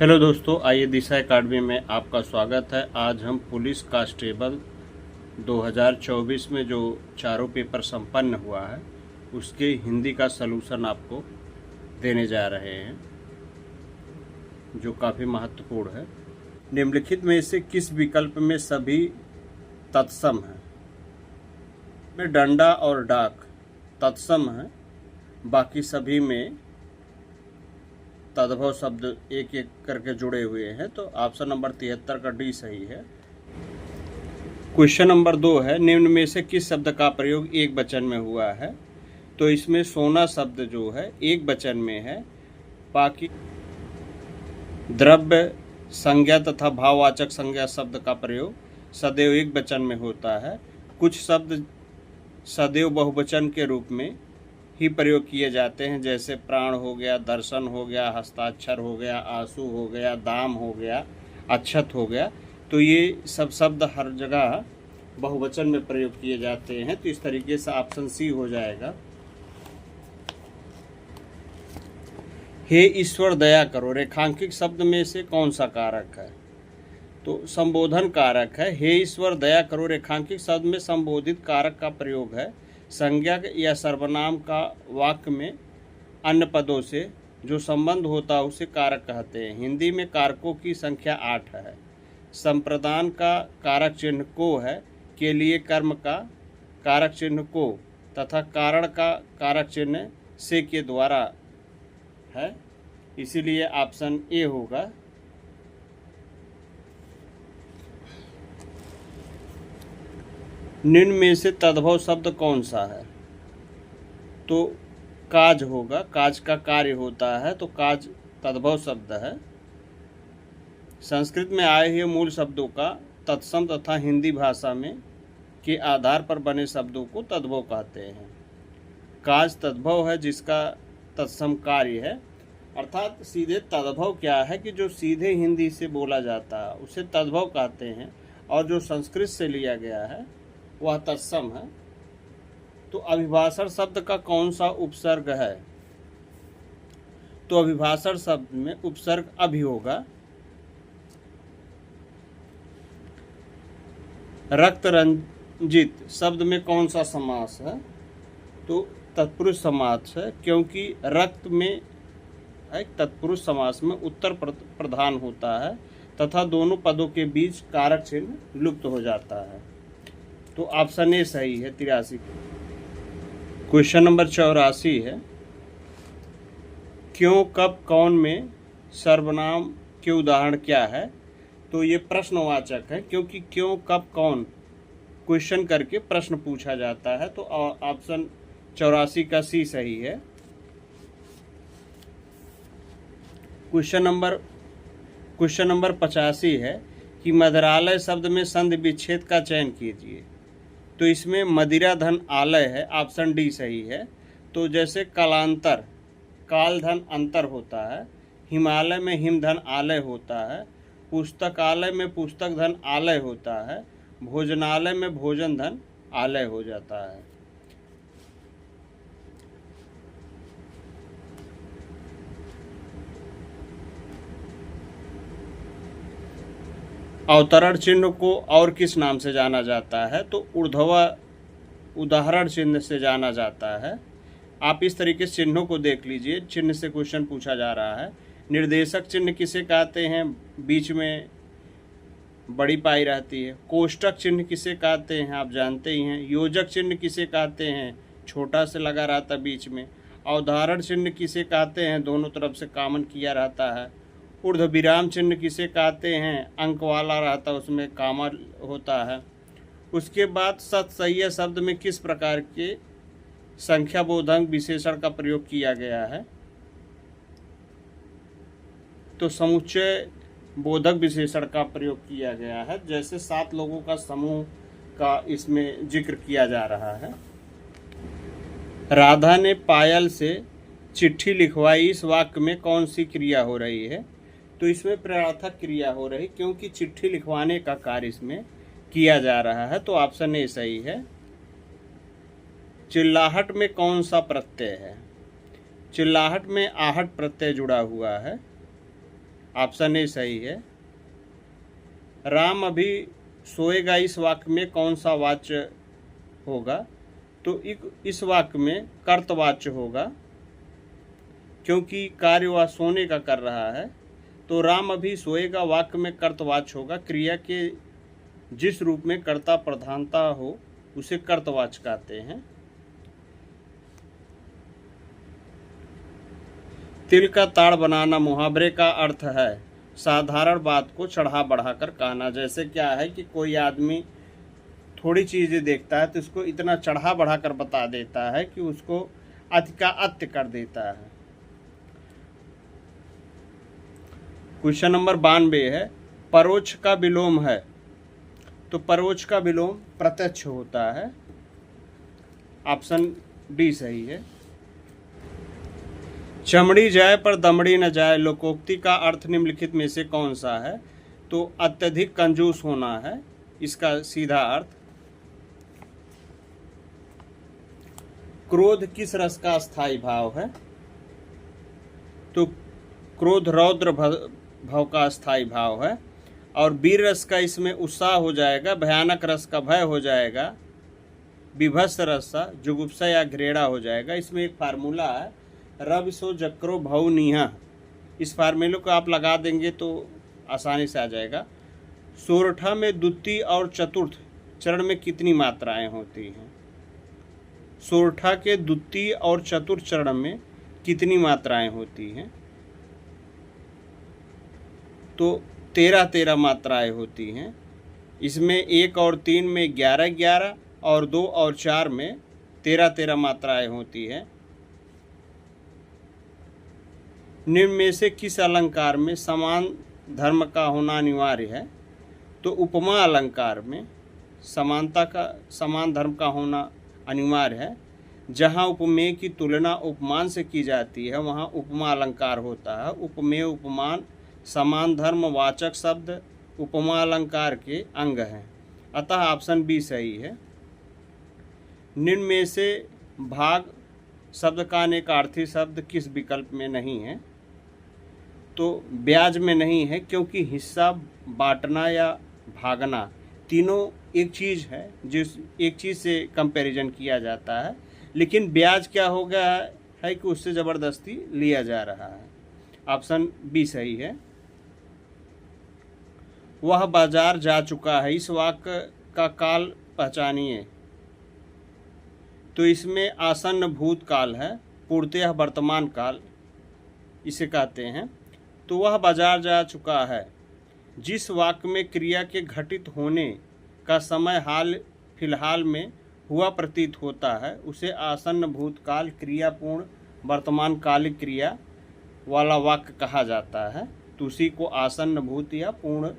Hello दोस्तों, आइए दिशा academy में आपका स्वागत है। आज हम पुलिस कांस्टेबल 2024 में जो चारों पेपर संपन्न हुआ है उसके हिंदी का सलूशन आपको देने जा रहे हैं, जो काफ़ी महत्वपूर्ण है। निम्नलिखित में से किस विकल्प में सभी तत्सम है? में डंडा और डाक तत्सम है, बाकी सभी में तद्भव शब्द एक एक करके जुड़े हुए हैं। तो ऑप्शन नंबर 73 का डी सही है। क्वेश्चन नंबर 2 है, निम्न में से किस शब्द का प्रयोग एक वचन में हुआ है? तो इसमें सोना शब्द जो है एक वचन में है, बाकी द्रव्य संज्ञा तथा भाववाचक संज्ञा शब्द का प्रयोग सदैव एक वचन में होता है। कुछ शब्द सदैव बहुवचन के रूप में ही प्रयोग किए जाते हैं, जैसे प्राण हो गया, दर्शन हो गया, हस्ताक्षर हो गया, आंसू हो गया, दाम हो गया, अक्षत हो गया। तो ये सब शब्द हर जगह बहुवचन में प्रयोग किए जाते हैं। तो इस तरीके से ऑप्शन सी हो जाएगा। हे ईश्वर दया करो रेखांकित शब्द में से कौन सा कारक है? तो संबोधन कारक है। हे ईश्वर दया करो रेखांकित शब्द में संबोधित कारक का प्रयोग है। संज्ञा या सर्वनाम का वाक्य में अन्य पदों से जो संबंध होता है उसे कारक कहते हैं। हिंदी में कारकों की संख्या 8 है। संप्रदान का कारक चिन्ह को है, के लिए कर्म का कारक चिन्ह को तथा कारण का कारक चिन्ह से के द्वारा है, इसीलिए ऑप्शन ए होगा। निम्न में से तद्भव शब्द कौन सा है? तो काज होगा, काज का कार्य होता है, तो काज तद्भव शब्द है। संस्कृत में आए हुए मूल शब्दों का तत्सम तथा हिंदी भाषा में के आधार पर बने शब्दों को तद्भव कहते हैं। काज तद्भव है जिसका तत्सम कार्य है, अर्थात सीधे तद्भव क्या है कि जो सीधे हिंदी से बोला जाता है उसे तद्भव कहते हैं, और जो संस्कृत से लिया गया है वह तत्सम है। तो अभिभाषण शब्द का कौन सा उपसर्ग है? तो अभिभाषण शब्द में उपसर्ग अभि होगा। रक्त रंजित शब्द में कौन सा समास है? तो तत्पुरुष समास है, क्योंकि रक्त में तत्पुरुष समास में उत्तर प्रधान होता है तथा दोनों पदों के बीच कारक चिन्ह लुप्त हो जाता है। तो ऑप्शन ए सही है 83। क्वेश्चन नंबर 84 है, क्यों कब कौन में सर्वनाम के उदाहरण क्या है? तो ये प्रश्नवाचक है, क्योंकि क्यों कब कौन क्वेश्चन करके प्रश्न पूछा जाता है। तो ऑप्शन 84 का सी सही है। क्वेश्चन नंबर 85 है कि मदिरालय शब्द में संधि विच्छेद का चयन कीजिए। तो इसमें मदिरा धन आलय है, ऑप्शन डी सही है। तो जैसे कालांतर काल धन अंतर होता है, हिमालय में हिम धन आलय होता है, पुस्तकालय में पुस्तक धन आलय होता है, भोजनालय में भोजन धन आलय हो जाता है। अवतरण चिन्ह को और किस नाम से जाना जाता है? तो ऊर्ध्वा उदाहरण चिन्ह से जाना जाता है। आप इस तरीके से चिन्हों को देख लीजिए, चिन्ह से क्वेश्चन पूछा जा रहा है। निर्देशक चिन्ह किसे कहते हैं? बीच में बड़ी पाई रहती है। कोष्टक चिन्ह किसे कहते हैं? आप जानते ही हैं। योजक चिन्ह किसे कहते हैं? छोटा से लगा रहता बीच में। अवधारण चिन्ह किसे कहते हैं? दोनों तरफ से कॉमन किया रहता है। ऊर्ध्व विराम चिन्ह किसे कहते हैं? अंक वाला रहता है, उसमें कामा होता है। उसके बाद सत्सह्य शब्द में किस प्रकार के संख्या बोधक विशेषण का प्रयोग किया गया है? तो समुच्चय बोधक विशेषण का प्रयोग किया गया है, जैसे 7 लोगों का समूह का इसमें जिक्र किया जा रहा है। राधा ने पायल से चिट्ठी लिखवाई, इस वाक्य में कौन सी क्रिया हो रही है? तो इसमें प्रर्थक क्रिया हो रही, क्योंकि चिट्ठी लिखवाने का कार्य इसमें किया जा रहा है। तो ऑप्शन ए सही है। चिल्लाहट में कौन सा प्रत्यय है? चिल्लाहट में आहट प्रत्यय जुड़ा हुआ है। ऑप्शन ए सही है। राम अभी सोएगा, इस वाक्य में कौन सा वाच्य होगा? तो इस वाक्य में कर्तवाच्य होगा, क्योंकि कार्य वह सोने का कर रहा है। तो राम अभी सोएगा वाक्य में कर्तवाच्य होगा। क्रिया के जिस रूप में कर्ता प्रधानता हो उसे कर्तवाच्य कहते हैं। तिल का ताड़ बनाना मुहावरे का अर्थ है साधारण बात को चढ़ा बढ़ाकर कहना। जैसे क्या है कि कोई आदमी थोड़ी चीज़ें देखता है तो उसको इतना चढ़ा बढ़ाकर बता देता है कि उसको अति का अत्य कर देता है। क्वेश्चन नंबर 92 है, परोक्ष का विलोम है। तो परोक्ष का विलोम प्रत्यक्ष होता है। ऑप्शन डी सही है। चमड़ी जाए पर दमड़ी न जाए लोकोक्ति का अर्थ निम्नलिखित में से कौन सा है? तो अत्यधिक कंजूस होना है इसका सीधा अर्थ। क्रोध किस रस का स्थायी भाव है? तो क्रोध रौद्र भाव का स्थायी भाव है। और वीर रस का इसमें उत्साह हो जाएगा, भयानक रस का भय हो जाएगा, विभत्स रस का जुगुप्सा या घृणा हो जाएगा। इसमें एक फार्मूला है, रवि सो जक्रो भव नीहा। इस फार्मूले को आप लगा देंगे तो आसानी से आ जाएगा। सोरठा में द्वितीय और चतुर्थ चरण में कितनी मात्राएं होती हैं? सोरठा के द्वितीय और चतुर्थ चरण में कितनी मात्राएं होती हैं? तो 13 मात्राएं होती हैं। इसमें 1 और 3 में 11 और 2 और 4 में 13 मात्राएं होती हैं। निम्न में से किस अलंकार में समान धर्म का होना अनिवार्य है? तो उपमा अलंकार में समान धर्म का होना अनिवार्य है। जहाँ उपमेय की तुलना उपमान से की जाती है वहाँ उपमा अलंकार होता है। उपमेय उपमान समान धर्म वाचक शब्द उपमा अलंकार के अंग हैं। अतः ऑप्शन बी सही है। निम्न में से भाग शब्द का अनेकार्थी शब्द किस विकल्प में नहीं है? तो ब्याज में नहीं है, क्योंकि हिस्सा बांटना या भागना तीनों एक चीज़ है, जिस एक चीज़ से कंपैरिजन किया जाता है। लेकिन ब्याज क्या हो गया है कि उससे ज़बरदस्ती लिया जा रहा है। ऑप्शन बी सही है। वह बाजार जा चुका है, इस वाक्य का काल पहचानिए। तो इसमें आसन्न भूतकाल है, पूर्णतः वर्तमान काल इसे कहते हैं। तो वह बाजार जा चुका है। जिस वाक्य में क्रिया के घटित होने का समय हाल फिलहाल में हुआ प्रतीत होता है उसे आसन्न भूतकाल क्रियापूर्ण वर्तमान कालिक क्रिया वाला वाक्य कहा जाता है। तो उसी को आसन्न भूत या पूर्ण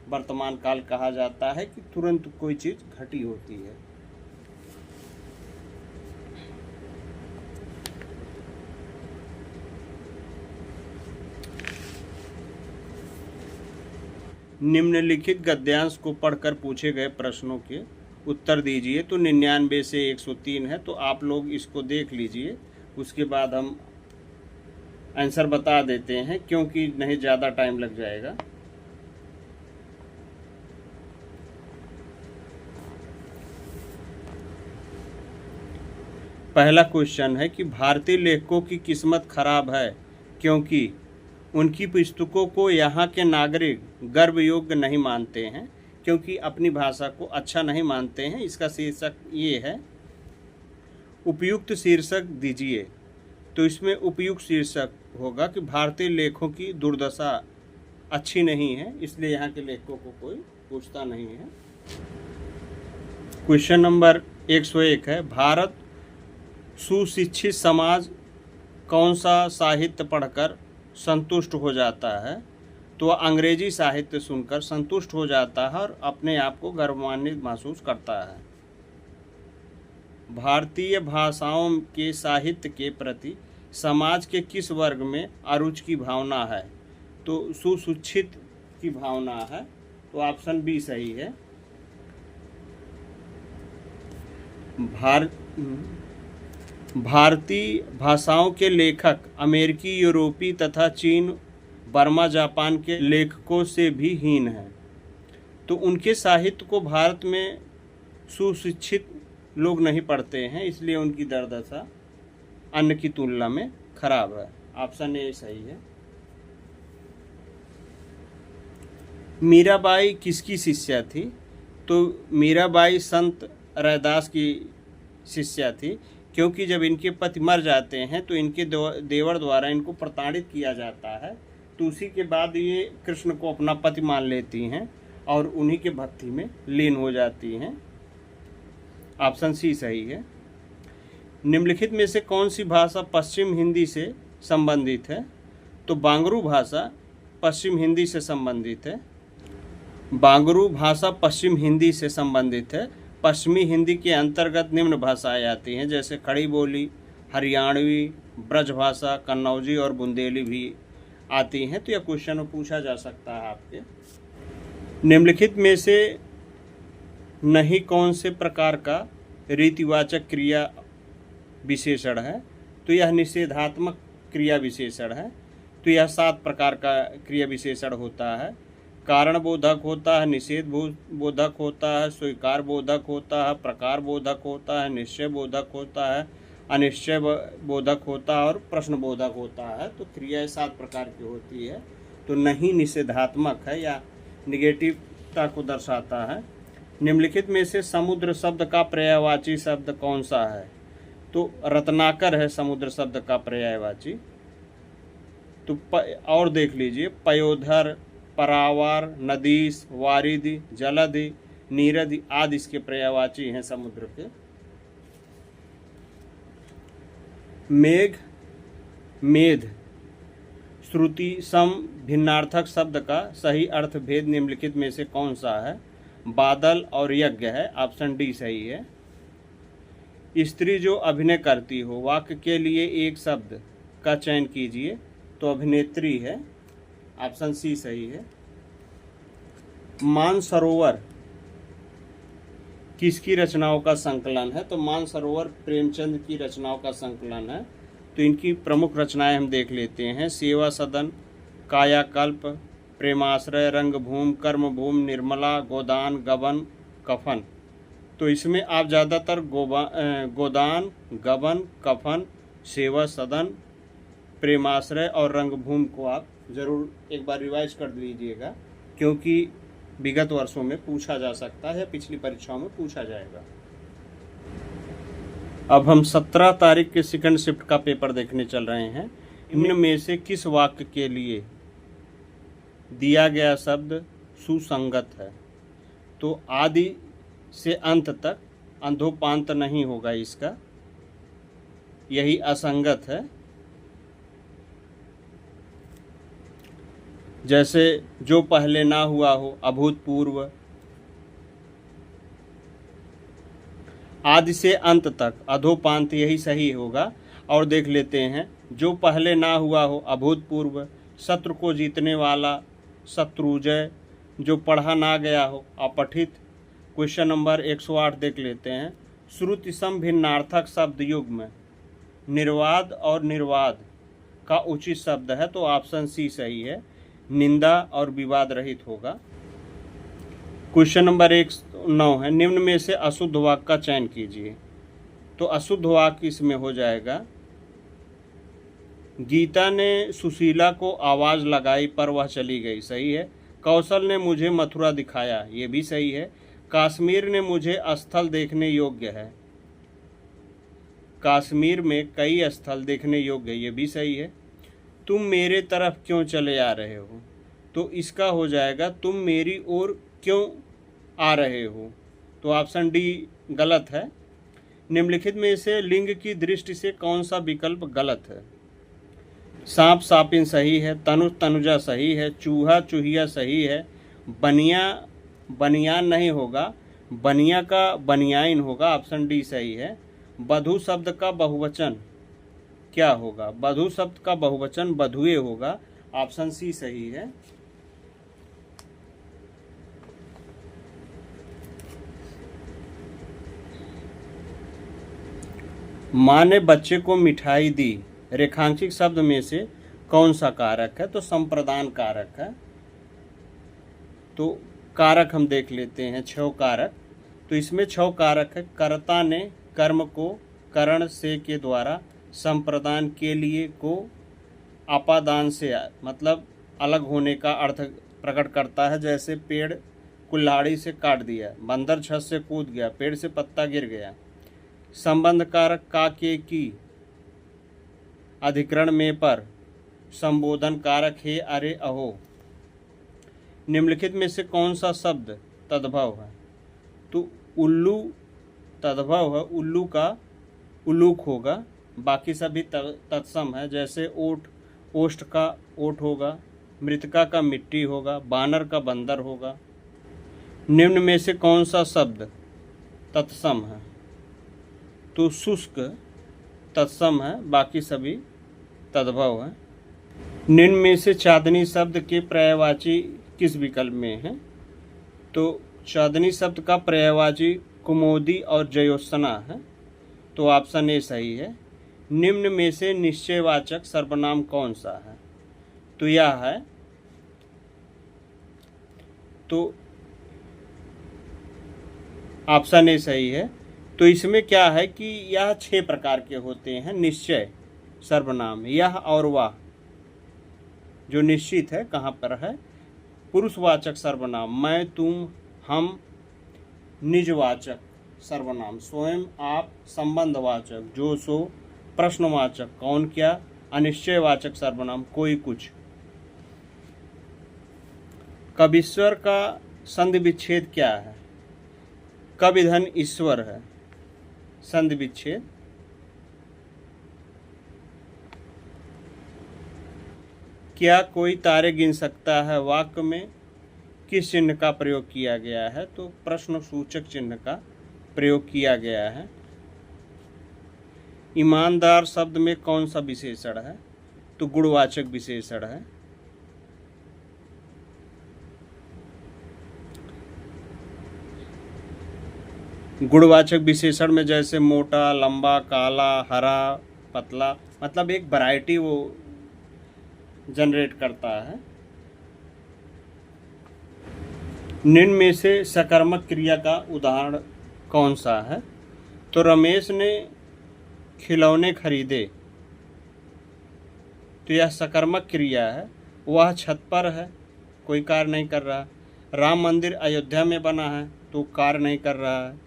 वर्तमान काल कहा जाता है कि तुरंत कोई चीज़ घटी होती है। निम्नलिखित गद्यांश को पढ़कर पूछे गए प्रश्नों के उत्तर दीजिए। तो 99 से 103 है, तो आप लोग इसको देख लीजिए, उसके बाद हम आंसर बता देते हैं, क्योंकि नहीं ज़्यादा टाइम लग जाएगा। पहला क्वेश्चन है कि भारतीय लेखकों की किस्मत खराब है क्योंकि उनकी पुस्तकों को यहाँ के नागरिक गर्व योग्य नहीं मानते हैं, क्योंकि अपनी भाषा को अच्छा नहीं मानते हैं। इसका शीर्षक ये है। उपयुक्त शीर्षक दीजिए। तो इसमें उपयुक्त शीर्षक होगा कि भारतीय लेखकों की दुर्दशा अच्छी नहीं है, इसलिए यहाँ के लेखकों को कोई पूछता नहीं है। क्वेश्चन नंबर 101 है, भारत सुशिक्षित समाज कौन सा साहित्य पढ़कर संतुष्ट हो जाता है? तो अंग्रेजी साहित्य सुनकर संतुष्ट हो जाता है और अपने आप को गर्वान्वित महसूस करता है। भारतीय भाषाओं के साहित्य के प्रति समाज के किस वर्ग में अरुचि की भावना है? तो सुशिक्षित की भावना है। तो ऑप्शन बी सही है। भारतीय भाषाओं के लेखक अमेरिकी, यूरोपी तथा चीन बर्मा जापान के लेखकों से भी हीन है। तो उनके साहित्य को भारत में सुशिक्षित लोग नहीं पढ़ते हैं, इसलिए उनकी दुर्दशा अन्य की तुलना में खराब है। ऑप्शन ए सही है। मीराबाई किसकी शिष्या थी? तो मीराबाई संत रैदास की शिष्या थी, क्योंकि जब इनके पति मर जाते हैं तो इनके देवर द्वारा इनको प्रताड़ित किया जाता है, तो उसी के बाद ये कृष्ण को अपना पति मान लेती हैं और उन्हीं के भक्ति में लीन हो जाती हैं। ऑप्शन सी सही है। निम्नलिखित में से कौन सी भाषा पश्चिम हिंदी से संबंधित है? तो बांगरू भाषा पश्चिम हिंदी से संबंधित है। बांगरू भाषा पश्चिम हिंदी से संबंधित है। पश्चिमी हिंदी के अंतर्गत निम्न भाषाएं आती हैं, जैसे खड़ी बोली, हरियाणवी, ब्रजभाषा, कन्नौजी और बुंदेली भी आती हैं। तो यह क्वेश्चन पूछा जा सकता है आपके। निम्नलिखित में से नहीं कौन से प्रकार का रीतिवाचक क्रिया विशेषण है? तो यह निषेधात्मक क्रिया विशेषण है। तो यह 7 प्रकार का क्रिया विशेषण होता है। कारण बोधक होता है, निषेध बोधक होता है, स्वीकार बोधक होता है, प्रकार बोधक होता है, निश्चय बोधक होता है, अनिश्चय बोधक होता है और प्रश्न बोधक होता है। तो क्रियाएं 7 प्रकार की होती है। तो नहीं निषेधात्मक है या निगेटिवता को दर्शाता है। निम्नलिखित में से समुद्र शब्द का पर्यायवाची शब्द कौन सा है? तो रत्नाकर है समुद्र शब्द का पर्यायवाची। तो और देख लीजिए, पयोधर, परावार, नदीस, वारिधि, जलधि, नीरधि आदि इसके पर्यायवाची हैं समुद्र के। मेघ, मेध, श्रुति, सम भिन्नार्थक शब्द का सही अर्थ भेद निम्नलिखित में से कौन सा है? बादल और यज्ञ है। ऑप्शन डी सही है। स्त्री जो अभिनय करती हो, वाक्य के लिए एक शब्द का चयन कीजिए। तो अभिनेत्री है। ऑप्शन सी सही है। मानसरोवर किसकी रचनाओं का संकलन है? तो मानसरोवर प्रेमचंद की रचनाओं का संकलन है। तो इनकी प्रमुख रचनाएं हम देख लेते हैं। सेवा सदन, कायाकल्प, प्रेमाश्रय, रंगभूमि, कर्मभूमि, निर्मला, गोदान, गबन, कफन। तो इसमें आप ज़्यादातर गोदान, गबन, कफन, सेवा सदन, प्रेमाश्रय और रंगभूमि को आप ज़रूर एक बार रिवाइज कर लीजिएगा, क्योंकि विगत वर्षों में पूछा जा सकता है, पिछली परीक्षाओं में पूछा जाएगा। अब हम 17 तारीख के सेकंड शिफ्ट का पेपर देखने चल रहे हैं। इनमें में से किस वाक्य के लिए दिया गया शब्द सुसंगत है? तो आदि से अंत तक अंधोपांत नहीं होगा इसका, यही असंगत है। जैसे जो पहले ना हुआ हो, अभूतपूर्व। आदि से अंत तक अधोपांत, यही सही होगा। और देख लेते हैं, जो पहले ना हुआ हो, अभूतपूर्व। शत्रु को जीतने वाला, शत्रुजय। जो पढ़ा ना गया हो, अपठित। क्वेश्चन नंबर 108 देख लेते हैं। श्रुति सम भिन्नार्थक शब्द युग्म निर्वाद और निर्वाद का उचित शब्द है। तो ऑप्शन सी सही है, निंदा और विवाद रहित होगा। क्वेश्चन नंबर 109 है, निम्न में से अशुद्ध वाक्य का चयन कीजिए। तो अशुद्ध वाक्य इसमें हो जाएगा, गीता ने सुशीला को आवाज़ लगाई पर वह चली गई। सही है। कौशल ने मुझे मथुरा दिखाया, ये भी सही है। कश्मीर ने मुझे स्थल देखने योग्य है। कश्मीर में कई स्थल देखने योग्य है, ये भी सही है। तुम मेरे तरफ क्यों चले आ रहे हो? तो इसका हो जाएगा, तुम मेरी ओर क्यों आ रहे हो? तो ऑप्शन डी गलत है। निम्नलिखित में से लिंग की दृष्टि से कौन सा विकल्प गलत है? सांप सापिन सही है, तनु तनुजा सही है, चूहा चूहिया सही है, बनिया बनियान नहीं होगा, बनिया का बनियाइन होगा। ऑप्शन डी सही है। बधू शब्द का बहुवचन क्या होगा? बधू शब्द का बहुवचन बधुए होगा। ऑप्शन सी सही है। माँ ने बच्चे को मिठाई दी, रेखांकित शब्द में से कौन सा कारक है? तो संप्रदान कारक है। तो कारक हम देख लेते हैं, 6 कारक। तो इसमें 6 कारक है। कर्ता ने कर्म को करण से के द्वारा संप्रदान के लिए को अपादान से मतलब अलग होने का अर्थ प्रकट करता है। जैसे पेड़ कुल्हाड़ी से काट दिया, बंदर छत से कूद गया, पेड़ से पत्ता गिर गया। संबंध कारक का के की अधिकरण में पर संबोधन कारक हे अरे अहो। निम्नलिखित में से कौन सा शब्द तद्भव है? तो उल्लू तद्भव है। उल्लू का उलूक होगा, बाकी सभी तत्सम है। जैसे ओठ, ओष्ठ का ओठ होगा, मृतिका का मिट्टी होगा, बानर का बंदर होगा। निम्न में से कौन सा शब्द तत्सम है? तो शुष्क तत्सम है, बाकी सभी तद्भव है। निम्न में से चांदनी शब्द के पर्यायवाची किस विकल्प में है? तो चांदनी शब्द का पर्यायवाची कुमोदी और जयोत्सना है। तो ऑप्शन ए सही है। निम्न में से निश्चयवाचक सर्वनाम कौन सा है? तो यह है। तो ऑप्शन ए सही है। तो इसमें क्या है कि यह 6 प्रकार के होते हैं निश्चय सर्वनाम। यह और वह जो निश्चित है कहाँ पर है? पुरुषवाचक सर्वनाम मैं, तुम, हम। निजवाचक सर्वनाम स्वयं, आप। संबंधवाचक जो, सो। प्रश्नवाचक कौन, क्या। अनिश्चयवाचक सर्वनाम कोई, कुछ। कबीश्वर का संधि विच्छेद क्या है? कविधन ईश्वर है संधि विच्छेद। क्या कोई तारे गिन सकता है वाक्य में किस चिन्ह का प्रयोग किया गया है? तो प्रश्न सूचक चिन्ह का प्रयोग किया गया है। ईमानदार शब्द में कौन सा विशेषण है? तो गुणवाचक विशेषण है। गुणवाचक विशेषण में जैसे मोटा, लंबा, काला, हरा, पतला, मतलब एक वैरायटी वो जनरेट करता है। निम्न में से सकर्मक क्रिया का उदाहरण कौन सा है? तो रमेश ने खिलौने खरीदे। तो यह सकर्मक क्रिया है। वह छत पर है, कोई कार्य नहीं कर रहा। राम मंदिर अयोध्या में बना है, तो कार्य नहीं कर रहा है।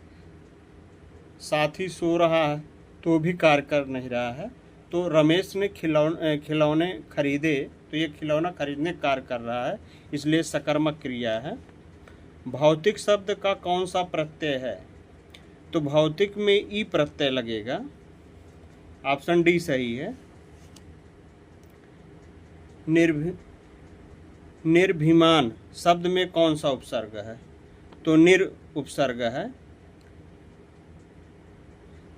साथी सो रहा है, तो भी कार्य कर नहीं रहा है। तो रमेश ने खिलौने खरीदे, तो ये खिलौना खरीदने कार्य कर रहा है, इसलिए सकर्मक क्रिया है। भौतिक शब्द का कौन सा प्रत्यय है? तो भौतिक में ई प्रत्यय लगेगा। ऑप्शन डी सही है। निर्भिमान शब्द में कौन सा उपसर्ग है? तो निर उपसर्ग है।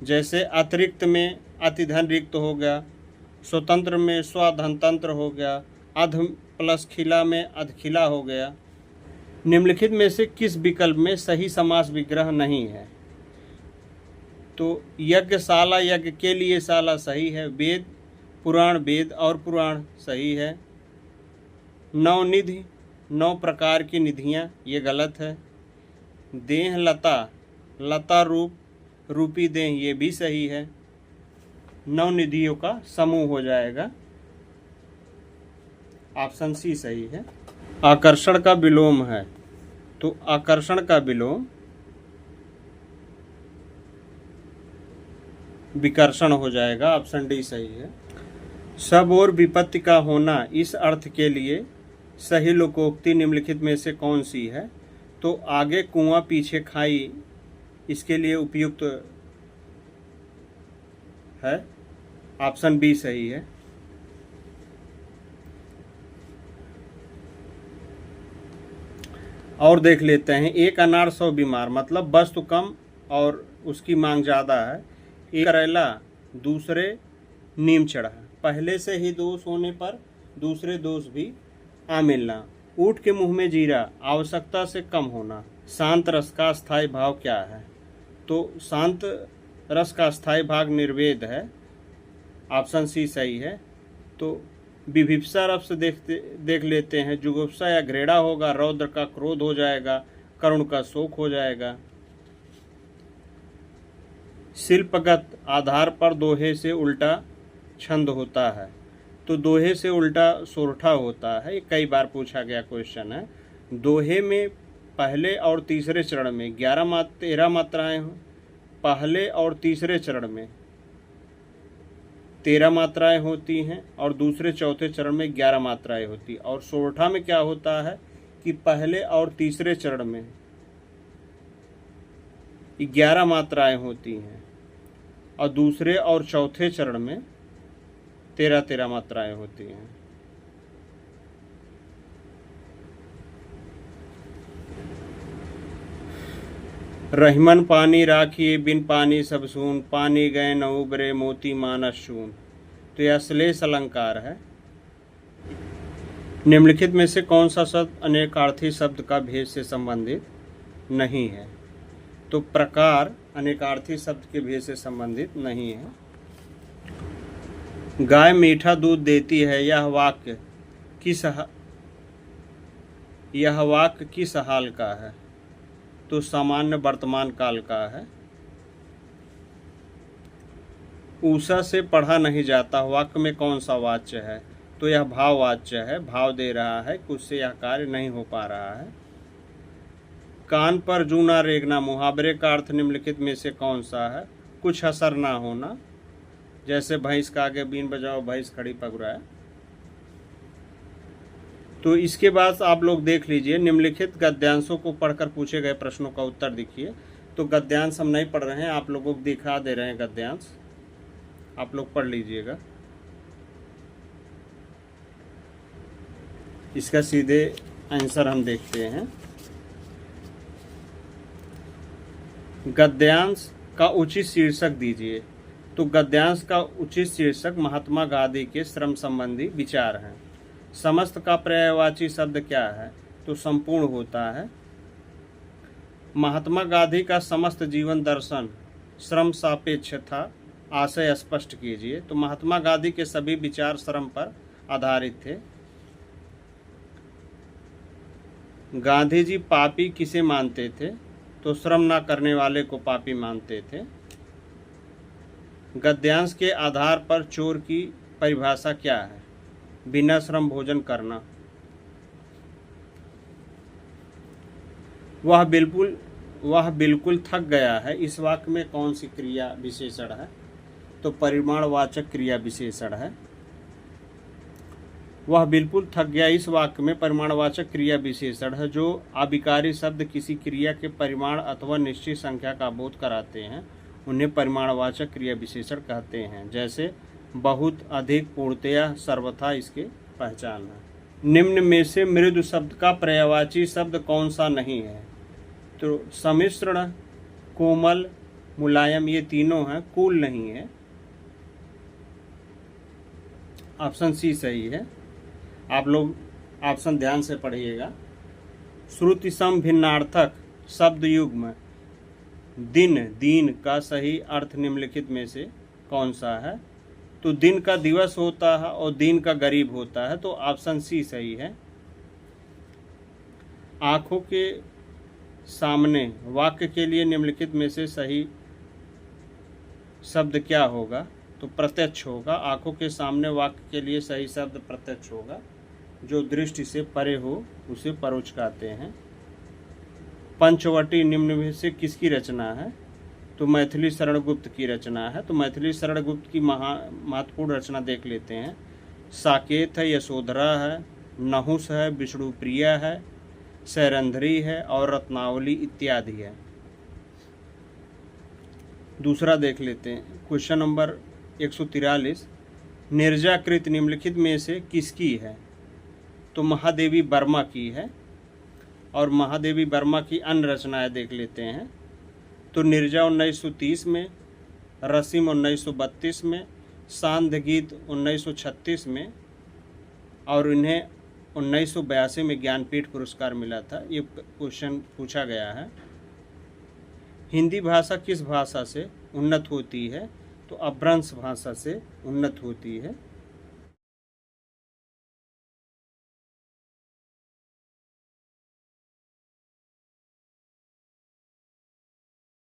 जैसे अतिरिक्त में अतिधन रिक्त हो गया, स्वतंत्र में स्वधनतंत्र हो गया, अध प्लस खिला में अधखिला हो गया। निम्नलिखित में से किस विकल्प में सही समास विग्रह नहीं है? तो यज्ञशाला यज्ञ के लिए शाला सही है। वेद पुराण वेद और पुराण सही है। नवनिधि 9 प्रकार की निधियाँ, ये गलत है। देह लता लता रूप रूपी देह, ये भी सही है। 9 निधियों का समूह हो जाएगा। ऑप्शन सी सही है। आकर्षण का विलोम है, तो आकर्षण का विलोम विकर्षण हो जाएगा। ऑप्शन डी सही है। सब और विपत्ति का होना इस अर्थ के लिए सही लोकोक्ति निम्नलिखित में से कौन सी है? तो आगे कुआं पीछे खाई इसके लिए उपयुक्त है। ऑप्शन बी सही है। और देख लेते हैं। एक अनार 100 बीमार, मतलब वस्तु कम और उसकी मांग ज़्यादा है। एक करेला दूसरे नीम चढ़ा, पहले से ही दोष होने पर दूसरे दोष भी आ मिलना। ऊँट के मुंह में जीरा, आवश्यकता से कम होना। शांत रस का स्थायी भाव क्या है? तो शांत रस का स्थायी भाग निर्वेद है। ऑप्शन सी सही है। तो विभिप्सा रब से देख लेते हैं। जुगुप्सा या घृणा होगा, रौद्र का क्रोध हो जाएगा, करुण का शोक हो जाएगा। शिल्पगत आधार पर दोहे से उल्टा छंद होता है, तो दोहे से उल्टा सोरठा होता है। ये कई बार पूछा गया क्वेश्चन है। दोहे में पहले और तीसरे चरण में 13 मात्राएं हों, पहले और तीसरे चरण में 13 मात्राएं होती हैं और दूसरे चौथे चरण में 11 मात्राएं होती। और सोरठा में क्या होता है कि पहले और तीसरे चरण में 11 मात्राएं होती हैं और दूसरे और चौथे चरण में 13 मात्राएं होती हैं। रहीमन पानी राखिए, बिन पानी सब सून, पानी गए न उबरे, मोती मानस शून। तो यह श्लेष अलंकार है। निम्नलिखित में से कौन सा शब्द अनेकार्थी शब्द का भेद से संबंधित नहीं है? तो प्रकार अनेकार्थी शब्द के भेद से संबंधित नहीं है। गाय मीठा दूध देती है, यह वाक्य किस हाल का है? तो सामान्य वर्तमान काल का है। ऊषा से पढ़ा नहीं जाता, वाक्य में कौन सा वाच्य है? तो यह भाववाच्य है, भाव दे रहा है, कुछ से यह कार्य नहीं हो पा रहा है। कान पर जूं ना रेंगना, मुहावरे का अर्थ निम्नलिखित में से कौन सा है? कुछ असर ना होना, जैसे भैंस का आगे बीन बजाओ भैंस खड़ी पगुराए। तो इसके बाद आप लोग देख लीजिए, निम्नलिखित गद्यांशों को पढ़कर पूछे गए प्रश्नों का उत्तर देखिए। तो गद्यांश हम नहीं पढ़ रहे हैं, आप लोगों को दिखा दे रहे हैं गद्यांश, आप लोग पढ़ लीजिएगा। इसका सीधे आंसर हम देखते हैं। गद्यांश का उचित शीर्षक दीजिए। तो गद्यांश का उचित शीर्षक महात्मा गांधी के श्रम संबंधी विचार हैं। समस्त का पर्यायवाची शब्द क्या है? तो संपूर्ण होता है। महात्मा गांधी का समस्त जीवन दर्शन श्रम सापेक्ष था, आशय स्पष्ट कीजिए। तो महात्मा गांधी के सभी विचार श्रम पर आधारित थे। गांधी जी पापी किसे मानते थे? तो श्रम ना करने वाले को पापी मानते थे। गद्यांश के आधार पर चोर की परिभाषा क्या है? बिना श्रम भोजन करना। वह बिल्कुल थक गया है, इस वाक्य में कौन सी क्रिया विशेषण है? तो परिमाणवाचक क्रिया विशेषण है। वह बिल्कुल थक गया, इस वाक्य में परिमाणवाचक क्रिया विशेषण है। जो अभिकारी शब्द किसी क्रिया के परिमाण अथवा निश्चित संख्या का बोध कराते हैं उन्हें परिमाणवाचक क्रिया विशेषण कहते हैं। जैसे बहुत, अधिक, पूर्णतया, सर्वथा इसके पहचान है। निम्न में से मृदु शब्द का पर्यायवाची शब्द कौन सा नहीं है? तो सम्मिश्रण, कोमल, मुलायम, ये तीनों हैं, कूल नहीं है। ऑप्शन सी सही है। आप लोग ऑप्शन ध्यान से पढ़िएगा। श्रुति सम भिन्नार्थक शब्द युग्म दिन, दीन का सही अर्थ निम्नलिखित में से कौन सा है? तो दिन का दिवस होता है और दीन का गरीब होता है। तो ऑप्शन सी सही है। आंखों के सामने वाक्य के लिए निम्नलिखित में से सही शब्द क्या होगा? तो प्रत्यक्ष होगा। आंखों के सामने वाक्य के लिए सही शब्द प्रत्यक्ष होगा। जो दृष्टि से परे हो उसे परोक्ष कहते हैं। पंचवटी निम्न में से किसकी रचना है? तो मैथिली शरण गुप्त की रचना है। तो मैथिली शरण गुप्त की महत्वपूर्ण रचना देख लेते हैं। साकेत है, यशोधरा है, नहुस है, विष्णुप्रिया है, सैरंध्री है और रत्नावली इत्यादि है। दूसरा देख लेते हैं, क्वेश्चन नंबर 143। निर्जाकृत निम्नलिखित में से किसकी है? तो महादेवी वर्मा की है। और महादेवी वर्मा की अन्य रचनाएं देख लेते हैं। तो निर्जा 1930 में, रसीम 1932 में, सांध्य गीत 1936 में और इन्हें 1982 में ज्ञानपीठ पुरस्कार मिला था। ये क्वेश्चन पूछा गया है। हिंदी भाषा किस भाषा से उन्नत होती है? तो अपभ्रंश भाषा से उन्नत होती है।